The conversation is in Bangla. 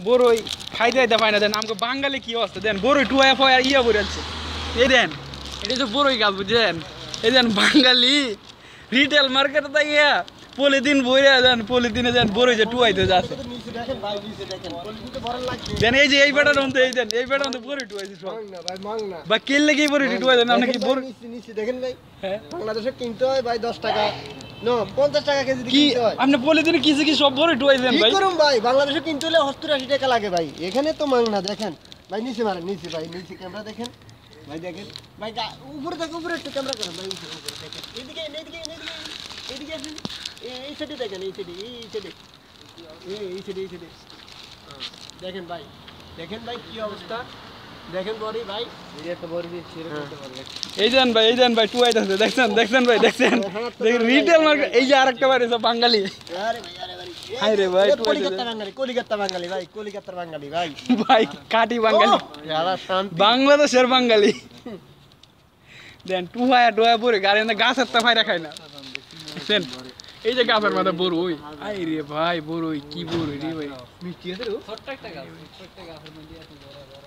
বড়ই খাইতে খাইতে পাই না দেন আমাকে বাঙালি কি অবস্থা দেন বড়ই টুয়া ফয়া ইয়া বলে যাচ্ছে এই দেন এটা তো বড়ই গাছ বুঝছেন এই দেন বাঙালি রিটেল মার্কেটে তাইয়া পলিথিন বইরা দেন পলিথিনে দেন বড়ই যে টুয়াইতে যাচ্ছে দেন এই যে এই বেটার মধ্যে এই দেন এই বেটার মধ্যে বড়ই টুয়াইছে সব বা কিনলে কি বড়ই টুয়াই দেন আপনি কি বড়ই নিচে দেখেন ভাই বাংলাদেশে কিনতে হয় ভাই 10 টাকা নো 50 টাকা কেজি কি কিনতে হয় আপনি পলিথিনে কিছু কি সব বড়ই টুয়াইছেন কি ভাই করুম ভাই বাংলাদেশে কিনতে হলে 80 টাকা লাগে ভাই এখানে তো মাংনা দেখেন ভাই নিচে মারেন নিচে ভাই নিচে ক্যামেরা দেখেন ভাই দেখেন ভাই উপরে দেখো উপরে একটু ক্যামেরা করেন ভাই উপরে দেখেন এদিকে এদিকে আসেন এই সাইডে দেখেন এই সাইডে দেখেন ভাই কি অবস্থা দেখেন বড়ি ভাই এটা বড়ি ছিঁড়ে করতে পারবে এই দেন ভাই টুয়াইতেছে দেখছেন ভাই দেখছেন রিটেল মার্কেট এই যে আরেকটা বাড়ি সব বাঙালি আরে ভাই হাই রে ভাই কলিকাতা বাঙালি ভাই কলিকাতার বাঙালি ভাই ভাই কাটি বাঙালি যারা শান্তি বাংলাদেশের বাঙালি দেন টুয়া পরে গাড়ি না গাছের তা ফাইরা খায় না বুঝছেন এই যে গাছের মাথা বড়ই আই রে ভাই বড়ই কি বড়ই রে ভাই মিষ্টি আছে রে ছোট্ট একটা গাছ ছোট্ট গাছের মধ্যে এত বড় বড়